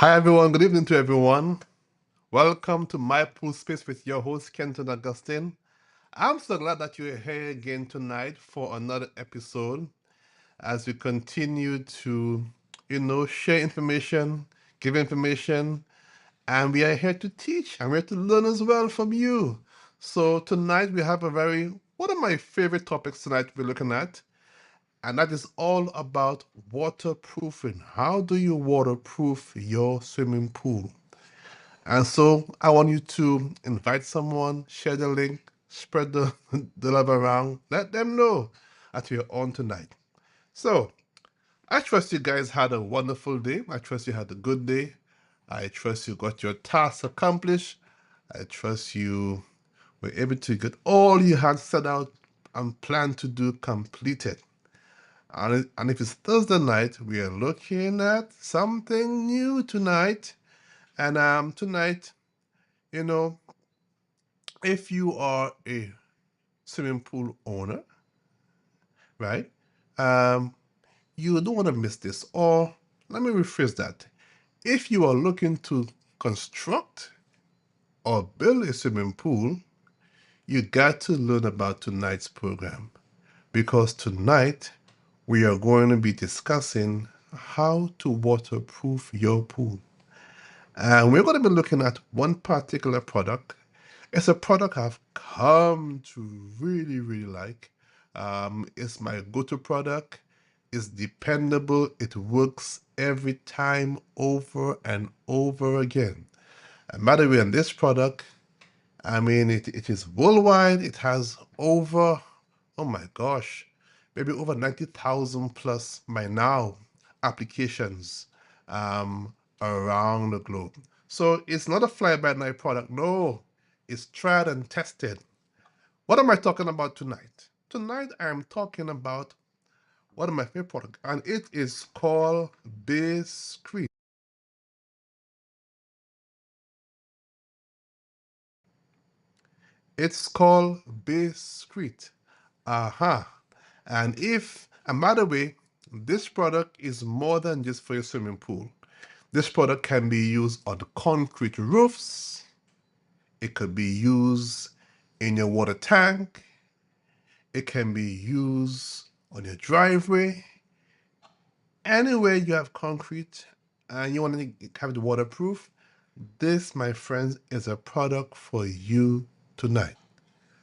Hi everyone, good evening to everyone. Welcome to My Pool Space with your host Kenton Augustine. I'm so glad that you're here again tonight for another episode as we continue to, share information, give information, and we are here to teach and we're here to learn as well from you. So tonight we have one of my favorite topics tonight we're looking at, and that is all about waterproofing. How do you waterproof your swimming pool? And so I want you to invite someone, share the link, spread the love around, let them know that we're on tonight. So I trust you guys had a wonderful day. I trust you had a good day. I trust you got your tasks accomplished. I trust you were able to get all you had set out and planned to do completed. And if it's Thursday night, we are looking at something new tonight. And tonight, you know, if you are a swimming pool owner, right? Um, you don't want to miss this. Or let me rephrase that. If you are looking to construct or build a swimming pool, you got to learn about tonight's program because tonight we are going to be discussing how to waterproof your pool. And we're going to be looking at one particular product. It's a product I've come to really, really like. It's my go-to product. It's dependable. It works every time over and over again. And by the way, on this product, I mean, it is worldwide. It has over, oh my gosh, maybe over 90,000 plus by now applications around the globe. So it's not a fly-by-night product. No, it's tried and tested. What am I talking about tonight? Tonight, I'm talking about one of my favorite products, and it is called Biscuit. It's called Biscuit. Aha. And by the way, this product is more than just for your swimming pool. This product can be used on concrete roofs. It could be used in your water tank. It can be used on your driveway. Anywhere you have concrete and you want to have it waterproof, this, my friends, is a product for you tonight.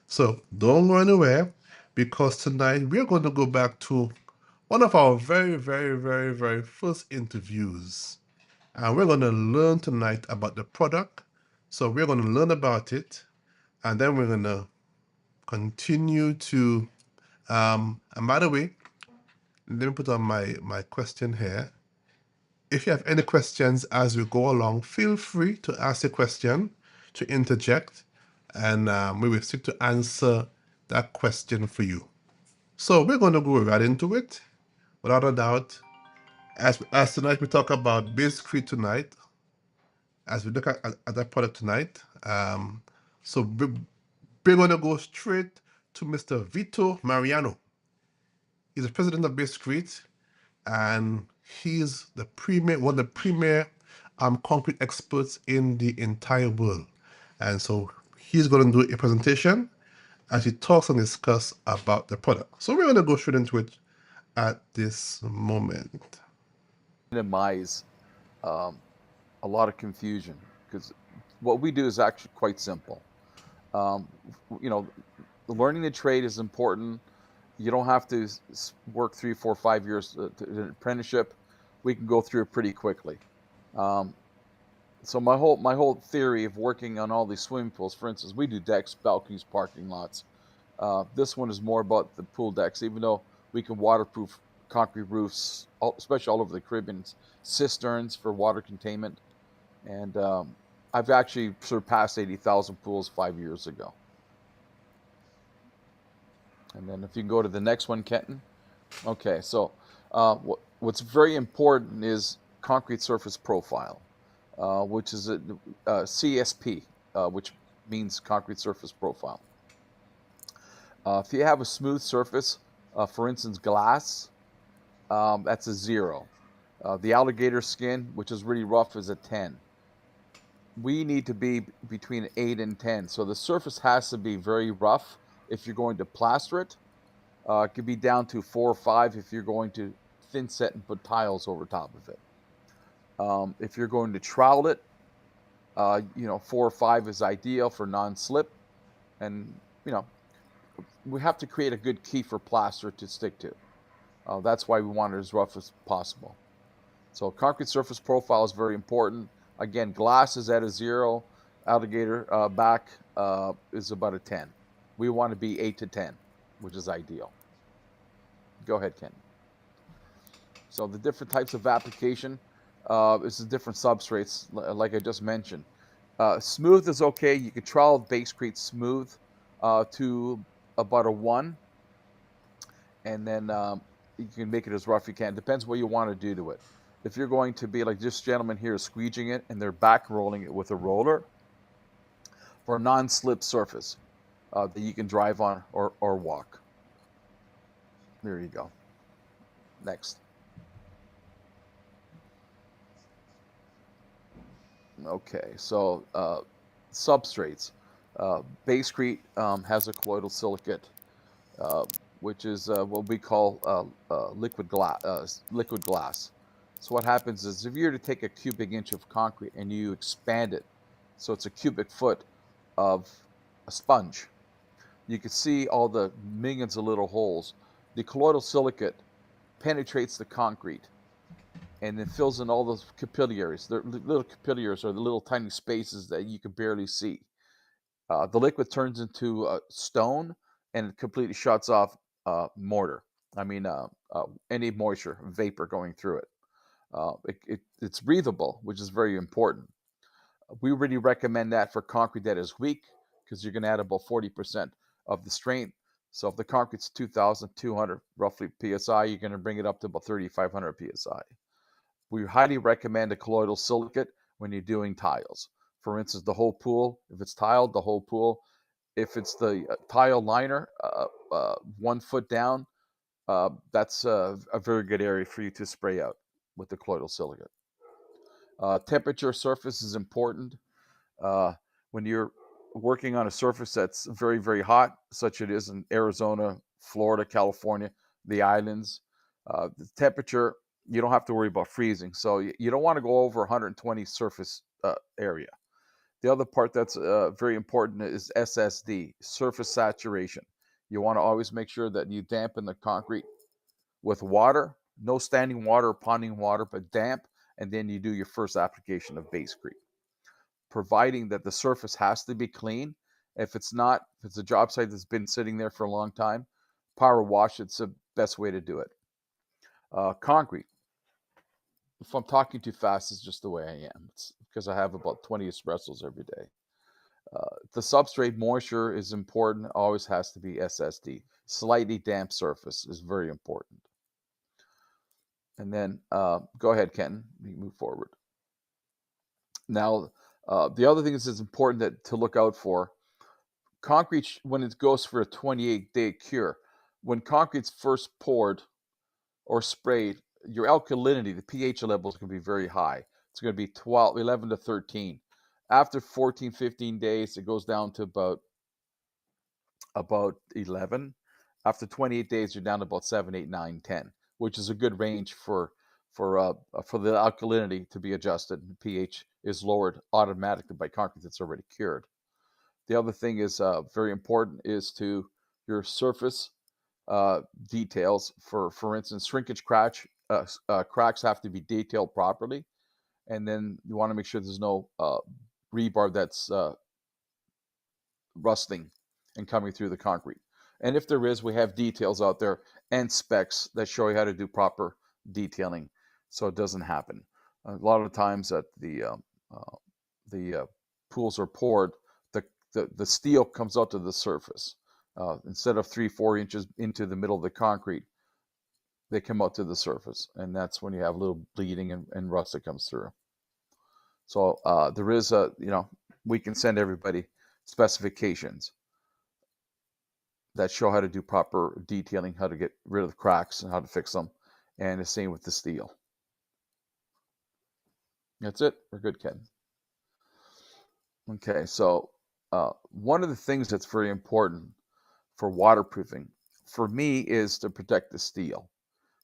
So don't go anywhere because tonight we're going to go back to one of our very, very, very, very first interviews. And we're going to learn tonight about the product. So we're going to learn about it and then we're going to continue to, and by the way, let me put on my question here. If you have any questions as we go along, feel free to ask a question, to interject, and we will seek to answer that question for you. So we're going to go right into it, without a doubt. As tonight we talk about Biscuit tonight, as we look at that product tonight. So we're going to go straight to Mr. Vito Mariano. He's the president of Biscuit, and he's one of the premier concrete experts in the entire world. And so he's going to do a presentation as he talks and discuss about the product. So we're going to go straight into it at this moment. Minimize a lot of confusion because what we do is actually quite simple. Um, you know, learning the trade is important. You don't have to work 3, 4, 5 years to an apprenticeship. We can go through it pretty quickly. Um, so my whole theory of working on all these swimming pools, for instance, we do decks, balconies, parking lots. This one is more about the pool decks, even though we can waterproof concrete roofs, especially all over the Caribbean, cisterns for water containment. And I've actually surpassed 80,000 pools 5 years ago. And then if you can go to the next one, Kenton. Okay, so what's very important is concrete surface profile, which is a CSP, which means concrete surface profile. If you have a smooth surface, for instance, glass, that's a 0. The alligator skin, which is really rough, is a 10. We need to be between 8 and 10. So the surface has to be very rough if you're going to plaster it. It could be down to 4 or 5 if you're going to thin set and put tiles over top of it. If you're going to trowel it, 4 or 5 is ideal for non-slip. And, we have to create a good kefir plaster to stick to. That's why we want it as rough as possible. So concrete surface profile is very important. Again, glass is at a 0. Alligator back is about a 10. We want to be 8 to 10, which is ideal. Go ahead, Ken. So the different types of application is the different substrates, like I just mentioned. Smooth is okay. You can trowel basecrete smooth to about a 1, and then you can make it as rough as you can. Depends what you want to do to it. If you're going to be like this gentleman here squeegeeing it and they're back rolling it with a roller for a non-slip surface that you can drive on or walk. There you go. Next. Okay, so substrates. Basecrete has a colloidal silicate, which is what we call liquid glass. So what happens is if you were to take a cubic inch of concrete and you expand it, so it's a cubic foot of a sponge, you can see all the millions of little holes. The colloidal silicate penetrates the concrete and then fills in all those capillaries. The little capillaries are the little tiny spaces that you can barely see. The liquid turns into stone and it completely shuts off mortar. I mean, any moisture, vapor going through it. It's breathable, which is very important. We really recommend that for concrete that is weak because you're going to add about 40% of the strength. So if the concrete's 2,200 roughly psi, you're going to bring it up to about 3,500 psi. We highly recommend a colloidal silicate when you're doing tiles. For instance, the whole pool, if it's tiled, the whole pool. If it's the tile liner, 1 foot down, that's a very good area for you to spray out with the colloidal silicate. Temperature surface is important. When you're working on a surface that's very, very hot, such it is in Arizona, Florida, California, the islands, the temperature, you don't have to worry about freezing. So you don't want to go over 120 surface area. The other part that's very important is SSD, surface saturation. You want to always make sure that you dampen the concrete with water, no standing water or ponding water, but damp, and then you do your first application of basecrete. Providing that the surface has to be clean. If it's not, if it's a job site that's been sitting there for a long time, power wash, it's the best way to do it. Concrete. If I'm talking too fast, it's just the way I am. It's because I have about 20 espressos every day. The substrate moisture is important, always has to be SSD. Slightly damp surface is very important. And then go ahead, Ken, we move forward. Now, the other thing is it's important to look out for. Concrete, when it goes for a 28-day cure, when concrete's first poured or sprayed, your alkalinity, the pH level is going to be very high. It's going to be 11 to 13. After 14, 15 days, it goes down to about 11. After 28 days, you're down to about 7, 8, 9, 10, which is a good range for the alkalinity to be adjusted. pH is lowered automatically by concrete that's already cured. The other thing is very important is to your surface details. For instance, shrinkage cracks have to be detailed properly, and then you want to make sure there's no rebar that's rusting and coming through the concrete. And if there is, we have details out there and specs that show you how to do proper detailing so it doesn't happen. A lot of times that the pools are poured, the steel comes out to the surface. Instead of 3-4 inches into the middle of the concrete, they come out to the surface, and that's when you have a little bleeding and rust that comes through. So there is we can send everybody specifications that show how to do proper detailing, how to get rid of the cracks and how to fix them, and the same with the steel. That's it. We're good, Ken. Okay, so one of the things that's very important for waterproofing, for me, is to protect the steel.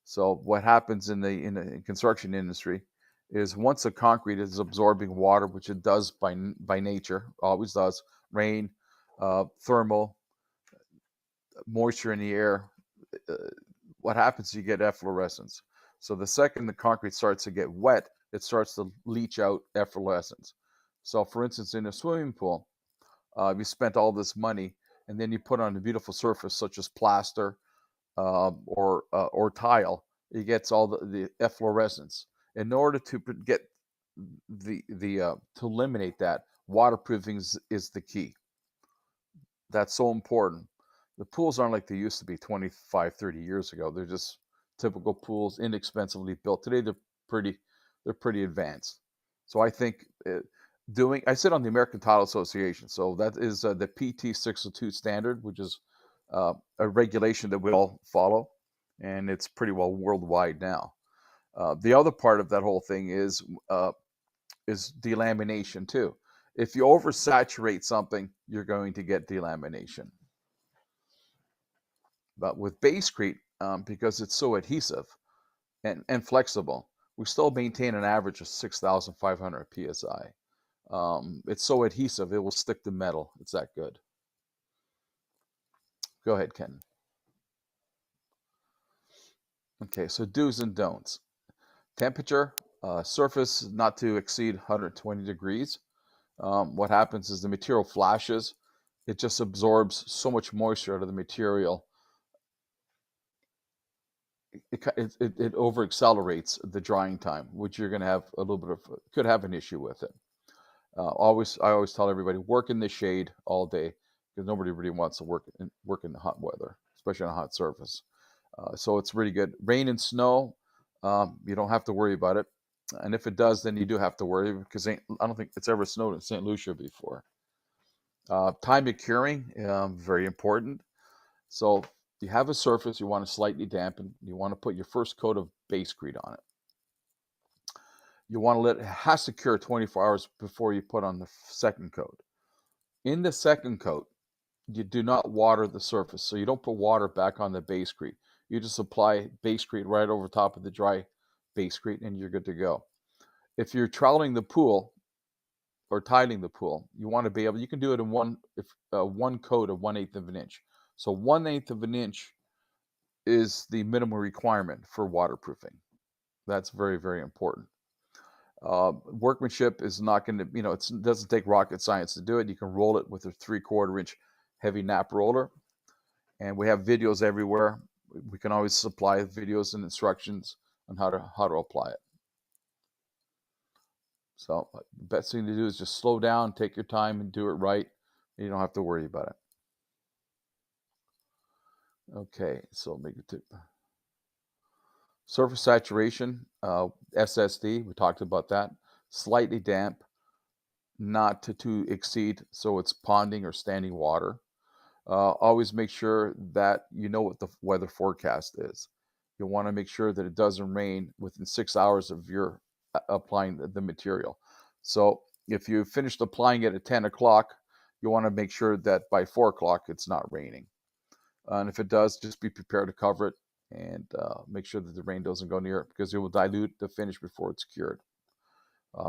So what happens in the construction industry is once the concrete is absorbing water, which it does by nature, always does, rain, thermal, moisture in the air, uh, what happens is you get efflorescence. So the second the concrete starts to get wet, it starts to leach out efflorescence. So for instance, in a swimming pool, you spent all this money and then you put on a beautiful surface such as plaster or tile, it gets all the efflorescence. In order to get the to eliminate that, waterproofing is the key. That's so important. The pools aren't like they used to be 25, 30 years ago. They're just typical pools, inexpensively built. Today pretty they're pretty advanced. So I think I sit on the American Tile Association. So that is the PT 602 standard, which is a regulation that we all follow, and it's pretty well worldwide now. The other part of that whole thing is delamination too. If you oversaturate something, you're going to get delamination. But with Basecrete, because it's so adhesive and flexible, we still maintain an average of 6,500 psi. It's so adhesive, it will stick to metal. It's that good. Go ahead, Ken. Okay, so do's and don'ts. Temperature, surface not to exceed 120 degrees. What happens is the material flashes. It just absorbs so much moisture out of the material. It over accelerates the drying time, which you're going to have a little bit of could have an issue with it. I always tell everybody work in the shade all day because nobody really wants to work in the hot weather, especially on a hot surface. So it's really good. Rain and snow, you don't have to worry about it, and if it does, then you do have to worry because I don't think it's ever snowed in St. Lucia before. Time of curing, very important. So you have a surface you want to slightly dampen. You want to put your first coat of Basecrete on it. You want to let it has to cure 24 hours before you put on the second coat. In the second coat, you do not water the surface. So you don't put water back on the Basecrete. You just apply Basecrete right over top of the dry Basecrete and you're good to go. If you're troweling the pool or tiling the pool, you want to be able, you can do it in one coat of 1/8 of an inch. So 1/8 of an inch is the minimum requirement for waterproofing. That's very, very important. Workmanship is not going to, it doesn't take rocket science to do it. You can roll it with a 3/4 inch heavy nap roller. And we have videos everywhere. We can always supply videos and instructions on how to apply it. So the best thing to do is just slow down, take your time, and do it right. You don't have to worry about it. Okay, so make it surface saturation, SSD. We talked about that. Slightly damp, not to exceed, so it's ponding or standing water. Always make sure that you know what the weather forecast is. You want to make sure that it doesn't rain within 6 hours of your applying the material. So if you finished applying it at 10 o'clock, you want to make sure that by 4 o'clock it's not raining. And if it does, just be prepared to cover it and make sure that the rain doesn't go near it because it will dilute the finish before it's cured.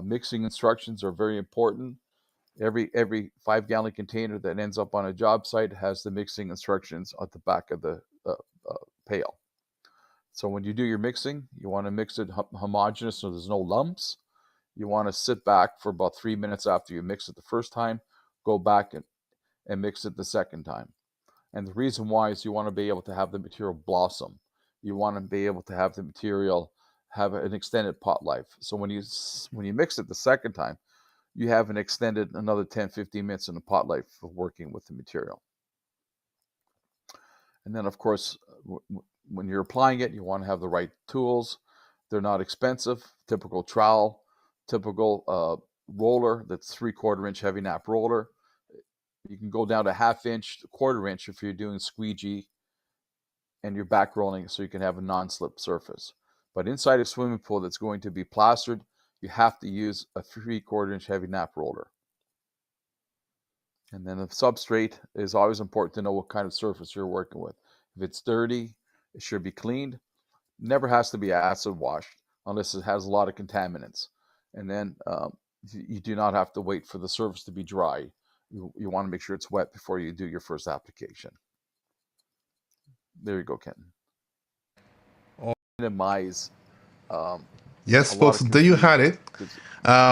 Mixing instructions are very important. Every 5-gallon container that ends up on a job site has the mixing instructions at the back of the pail. So when you do your mixing, you want to mix it homogeneous so there's no lumps. You want to sit back for about 3 minutes after you mix it the first time, go back and mix it the second time. And the reason why is you want to be able to have the material blossom. You want to be able to have the material have an extended pot life. So when you mix it the second time, you have an extended another 10, 15 minutes in the pot life of working with the material. And then, of course, when you're applying it, you want to have the right tools. They're not expensive. Typical trowel, typical roller that's 3/4 inch heavy nap roller. You can go down to 1/2 inch, 1/4 inch if you're doing squeegee and you're back rolling so you can have a non-slip surface. But inside a swimming pool that's going to be plastered, you have to use a 3/4 inch heavy nap roller. And then the substrate is always important to know what kind of surface you're working with. If it's dirty, it should be cleaned. Never has to be acid washed unless it has a lot of contaminants. And then you do not have to wait for the surface to be dry. You want to make sure it's wet before you do your first application. There you go, Kenton. Oh, Minimize yes, a lot folks, of there you had confusion it. because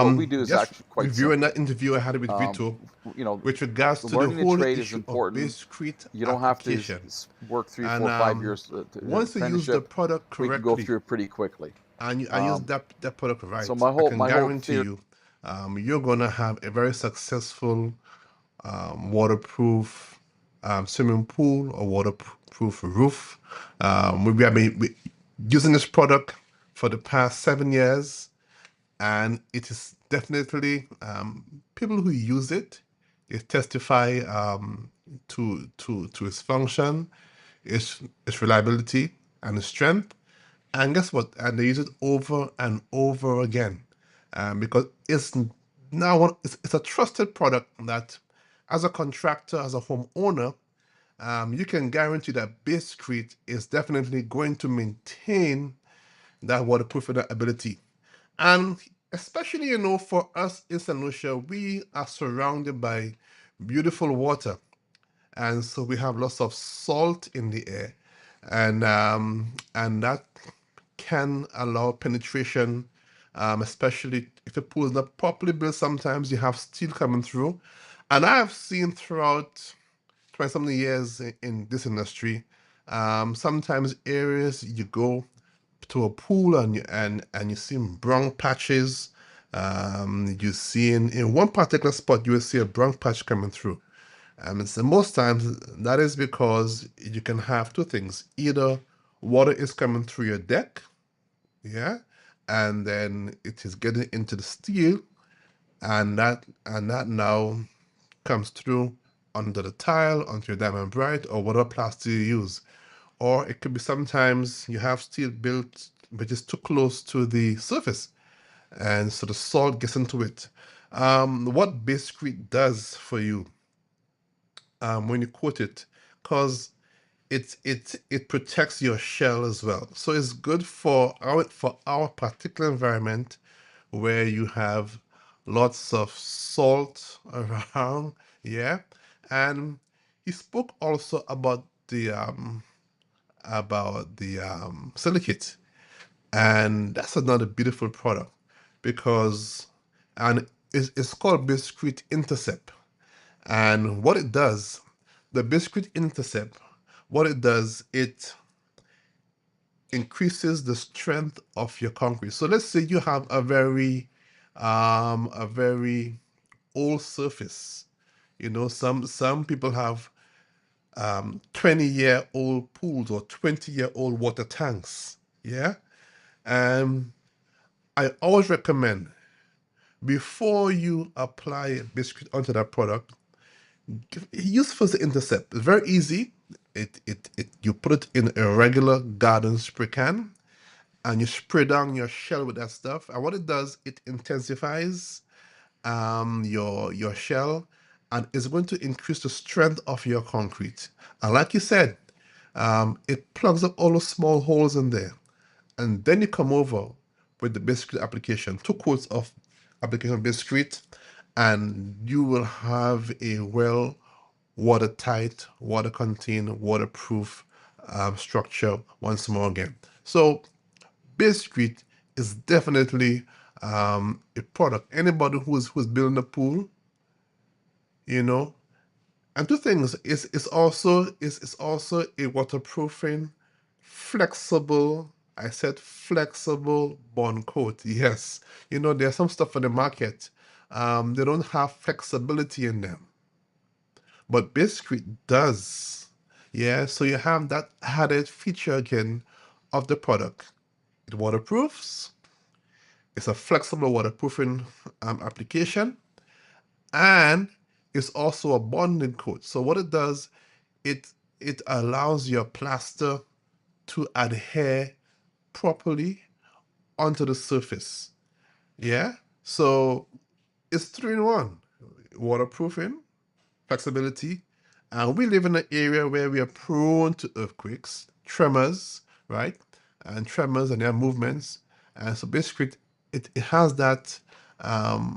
what we do is Just actually quite reviewing simple. that interview I had with Um, Vito you know, with regards to the learning the whole trade is issue of important. Biscuit You don't have to application. work three, And four, 5 years to once you use the apprenticeship. product We can go correctly through it pretty quickly. and you use Um, that product so right, my I whole can my whole guarantee theory. you you're going to have a very successful waterproof swimming pool or waterproof roof. We have been using this product for the past 7 years, and it is definitely people who use it, they testify to its function, its reliability, and its strength. And guess what? And they use it over and over again, because it's now it's a trusted product that, as a contractor, as a homeowner, you can guarantee that Biscrete is definitely going to maintain that waterproofing ability. And especially, for us in St. Lucia, we are surrounded by beautiful water. And so we have lots of salt in the air. And that can allow penetration, especially if a pool is not properly built. Sometimes you have steel coming through. And I have seen throughout 20 something years in this industry, sometimes areas you go to a pool and you see brown patches. You see in one particular spot you will see a brown patch coming through. And so most times that is because you can have two things: either water is coming through your deck, yeah, and then it is getting into the steel, and that now comes through under the tile, onto your diamond bright, or whatever plastic you use. Or it could be sometimes you have steel built which is too close to the surface, and so the salt gets into it. What Biscrete does for you when you coat it, because it protects your shell as well. So it's good for our particular environment where you have lots of salt around, yeah. And he spoke also about the silicate, and that's another beautiful product because and it's called Biscuit Intercept. And what it does, the Biscuit Intercept, what it does, it increases the strength of your concrete. So let's say you have a very old surface. Some people have 20-year-old pools or 20-year-old water tanks. Yeah. And I always recommend, before you apply Biscuit onto that product, use first the Intercept. It's very easy. You put it in a regular garden spray can and you spray down your shell with that stuff. And what it does, it intensifies your shell, and it's going to increase the strength of your concrete. And like you said, it plugs up all those small holes in there. And then you come over with the Biscuit application, 2 coats of application of Biscuit, and you will have a well watertight, water contained, waterproof structure once more again. So Biscuit is definitely a product. Anybody who's building a pool, you know, and two things, it's also a waterproofing, flexible. I said flexible bond coat. Yes, there's some stuff on the market. They don't have flexibility in them, but Biscuit does. Yeah, so you have that added feature again of the product. It waterproofs. It's a flexible waterproofing application, and it's also a bonding coat. So what it does, it it allows your plaster to adhere properly onto the surface. Yeah. So it's three in one: waterproofing, flexibility, and we live in an area where we are prone to earthquakes, tremors, right? And tremors and their movements. And so basically, it has that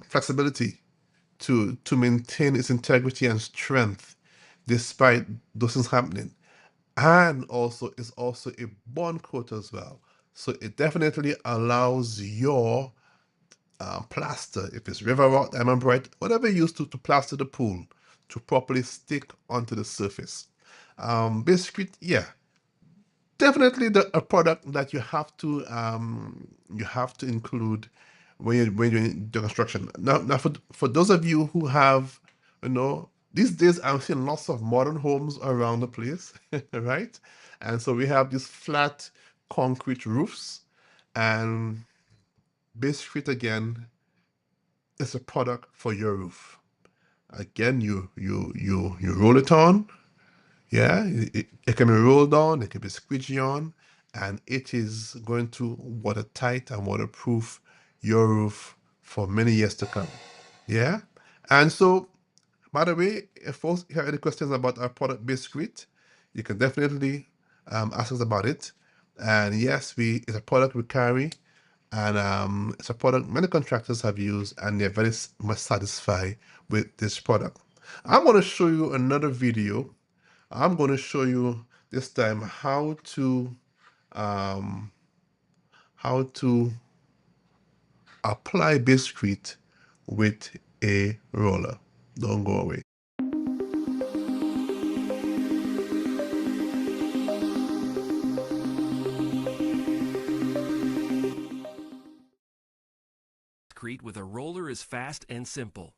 flexibility to maintain its integrity and strength despite those things happening. And also it's also a bond coat as well. So it definitely allows your plaster, if it's river rock, diamond bright, whatever you use to plaster the pool, to properly stick onto the surface. Basically, yeah, definitely a product that you have to include when you're in the construction. Now for those of you who have, these days I'm seeing lots of modern homes around the place, right? And so we have these flat concrete roofs, and basically again, it's a product for your roof. Again, you roll it on. Yeah, it can be rolled on, it can be squeegee on, and it is going to watertight and waterproof your roof for many years to come. Yeah, and so, by the way, if folks have any questions about our product Biscuit, you can definitely ask us about it. And yes, it's a product we carry, and it's a product many contractors have used, and they're very much satisfied with this product. I'm going to show you another video. I'm going to show you this time um, how to apply Biscuit with a roller. Don't go away. Concrete with a roller is fast and simple.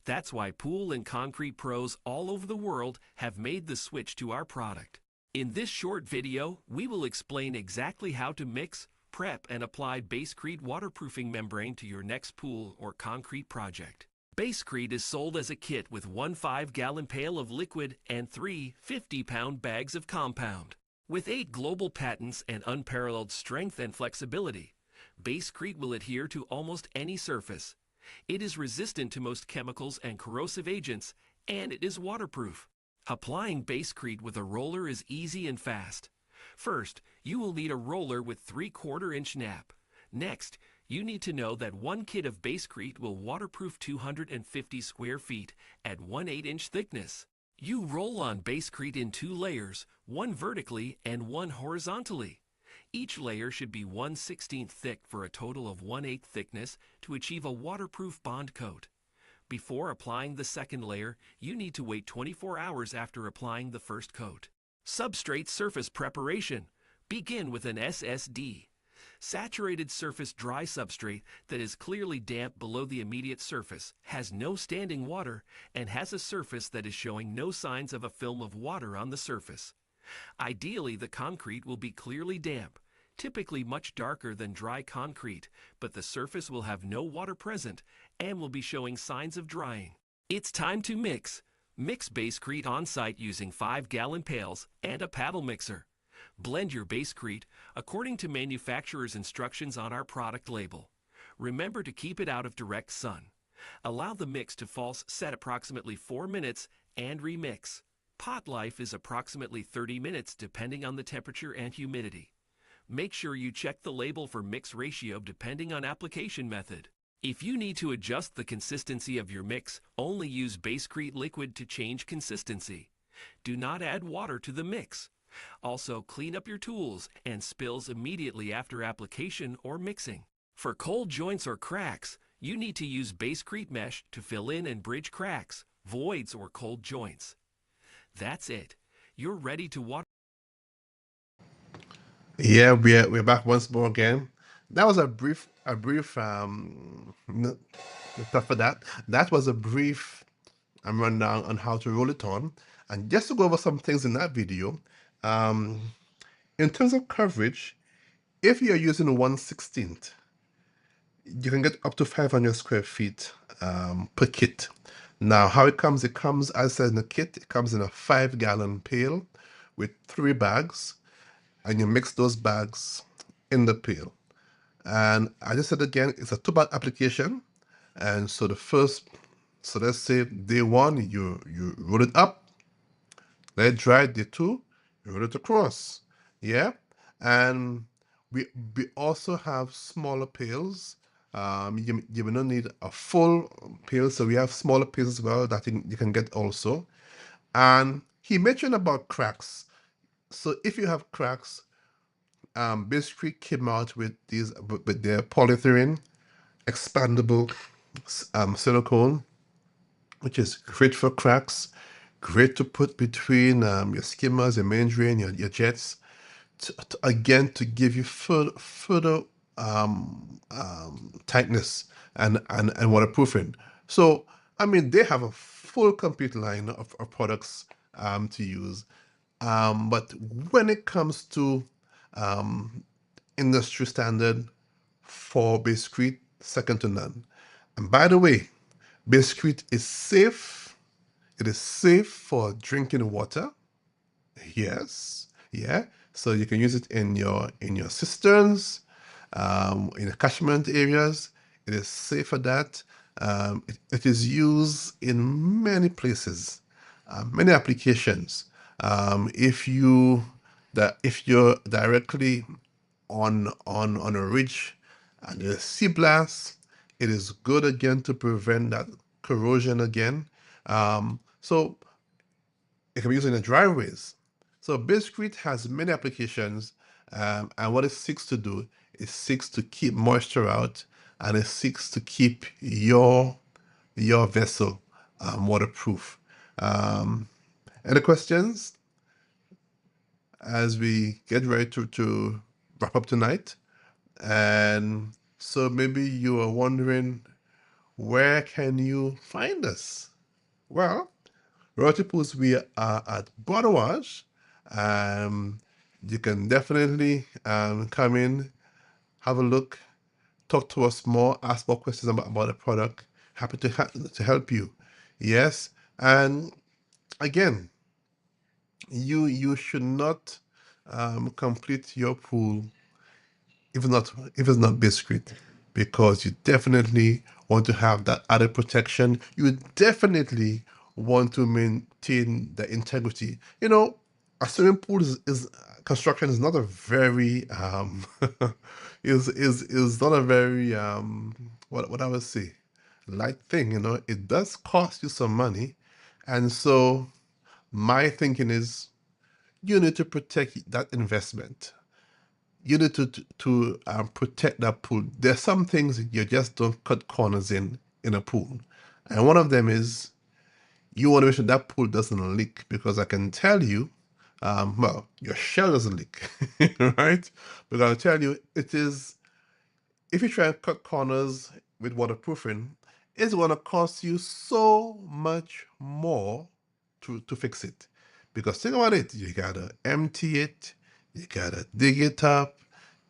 That's why pool and concrete pros all over the world have made the switch to our product. In this short video, we will explain exactly how to mix, prep, and apply Basecrete waterproofing membrane to your next pool or concrete project. Basecrete is sold as a kit with one 5-gallon pail of liquid and three 50-pound bags of compound. With 8 global patents and unparalleled strength and flexibility, Basecrete will adhere to almost any surface. It is resistant to most chemicals and corrosive agents, and it is waterproof. Applying Basecrete with a roller is easy and fast. First, you will need a roller with 3/4-inch nap. Next, you need to know that one kit of Basecrete will waterproof 250 square feet at 1/8-inch thickness. You roll on Basecrete in 2 layers, one vertically and one horizontally. Each layer should be 1/16 thick for a total of 1/8 thickness to achieve a waterproof bond coat. Before applying the second layer, you need to wait 24 hours after applying the first coat. Substrate surface preparation. Begin with an SSD. Saturated surface dry substrate that is clearly damp below the immediate surface, has no standing water, and has a surface that is showing no signs of a film of water on the surface. Ideally, the concrete will be clearly damp, typically much darker than dry concrete, but the surface will have no water present and will be showing signs of drying. It's time to mix. Mix Basecrete on site using 5-gallon pails and a paddle mixer. Blend your Basecrete according to manufacturer's instructions on our product label. Remember to keep it out of direct sun. Allow the mix to false set approximately 4 minutes and remix. Pot life is approximately 30 minutes depending on the temperature and humidity. Make sure you check the label for mix ratio depending on application method. If you need to adjust the consistency of your mix, only use Basecrete liquid to change consistency. Do not add water to the mix. Also, clean up your tools and spills immediately after application or mixing. For cold joints or cracks, you need to use Basecrete mesh to fill in and bridge cracks, voids, or cold joints. That's it. You're ready to water. Yeah, we're back once more again. That was for that. That was a brief rundown on how to roll it on. And just to go over some things in that video, um, in terms of coverage, if you're using 1/16, you can get up to 500 square feet per kit. Now, how it comes, as I said in the kit, it comes in a 5-gallon pail with 3 bags, and you mix those bags in the pail. And I just said again, it's a two-part application. And so so let's say day one, you roll it up, let it dry. Day two, you roll it across. Yeah. And we we also have smaller pails. You may not need a full pail, so we have smaller pails as well that you can get also. And he mentioned about cracks. So if you have cracks, Biscuit came out with with their polyethylene expandable silicone, which is great for cracks, great to put between your skimmers, your main drain, your jets, again to give you further tightness and waterproofing. So I mean they have a full complete line of products to use. But when it comes to industry standard for biscuit, second to none. And by the way, biscuit is safe. It is safe for drinking water. Yes, yeah. So you can use it in your cisterns, in the catchment areas. It is safe for that. It is used in many places, many applications. If you're directly on a ridge and there's sea blast, it is good again to prevent that corrosion again. So it can be used in the driveways. So Biscuit has many applications, and what it seeks to do is seeks to keep moisture out, and it seeks to keep your vessel waterproof. Any questions as we get ready to wrap up tonight? And so maybe you are wondering, where can you find us? Well, Royalty Pools, we are at Bordeaux. Um, you can definitely come in, have a look, talk to us more, ask more questions about the product. Happy to help you. Yes, and again, you should not complete your pool if it's not biscuit, because you definitely want to have that added protection. You definitely want to maintain the integrity. You know, a swimming pool is construction is not a very is not a very what I would say light thing. You know, it does cost you some money, and so my thinking is you need to protect that investment. You need to protect that pool. There's some things you just don't cut corners in a pool, and one of them is you want to make sure that pool doesn't leak, because I can tell you, well, your shell doesn't leak, right? But I'll tell you, it is if you try and cut corners with waterproofing, it's going to cost you so much more to fix it. Because think about it, you gotta empty it, you gotta dig it up,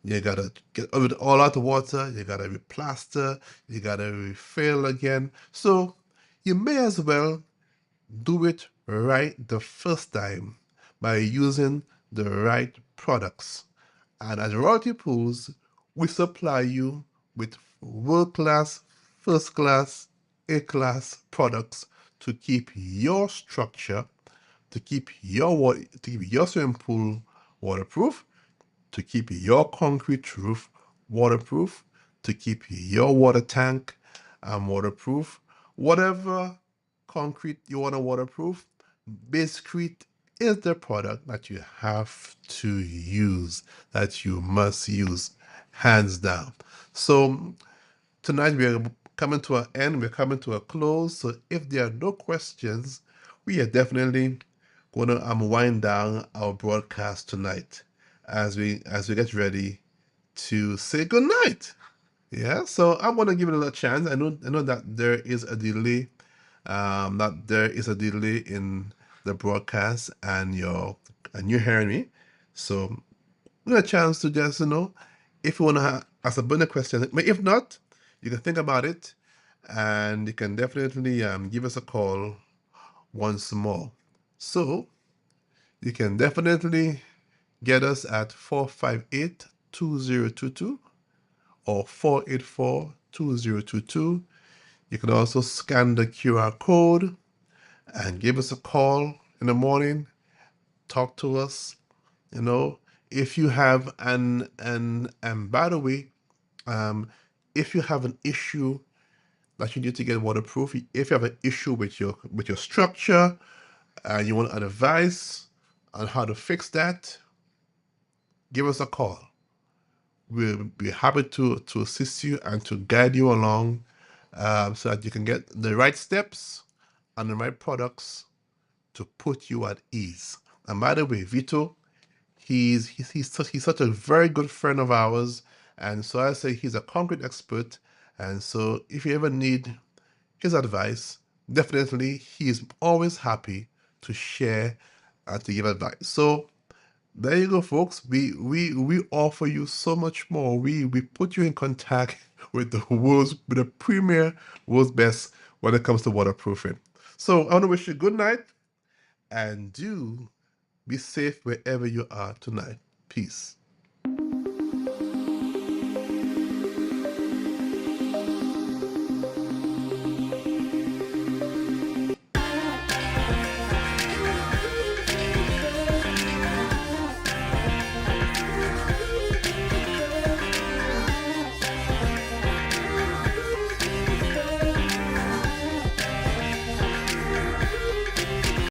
you gotta get it all out of water, you gotta replaster, you gotta refill again. So you may as well do it right the first time by using the right products. And at Royalty Pools, we supply you with world class, first class, A class products to keep your structure, to keep your water, to keep your swimming pool waterproof, to keep your concrete roof waterproof, to keep your water tank waterproof. Whatever concrete you want to waterproof, Biscrete is the product that you have to use, that you must use, hands down. So tonight we are coming to an end, we're coming to a close. So if there are no questions, we are definitely going to wind down our broadcast tonight as we get ready to say good night. Yeah, so I'm gonna give it a little chance. I know that there is a delay, in the broadcast and you're hearing me. So we got a chance to just if you wanna ask a burning question, but if not, you can think about it, and you can definitely give us a call once more. So you can definitely get us at 458-2022, or 484-2022. You can also scan the QR code and give us a call in the morning. Talk to us. You know, if you have and by the way, if you have an issue that you need to get waterproof, if you have an issue with your structure and you want advice on how to fix that, give us a call. We'll be happy to assist you and to guide you along, so that you can get the right steps and the right products to put you at ease. And by the way, Vito, he's such a very good friend of ours, and so I say he's a concrete expert. And so if you ever need his advice, definitely he is always happy to share and to give advice. So there you go, folks. We offer you so much more. We put you in contact with the premier world's best when it comes to waterproofing. So I want to wish you good night, and do be safe wherever you are tonight. Peace.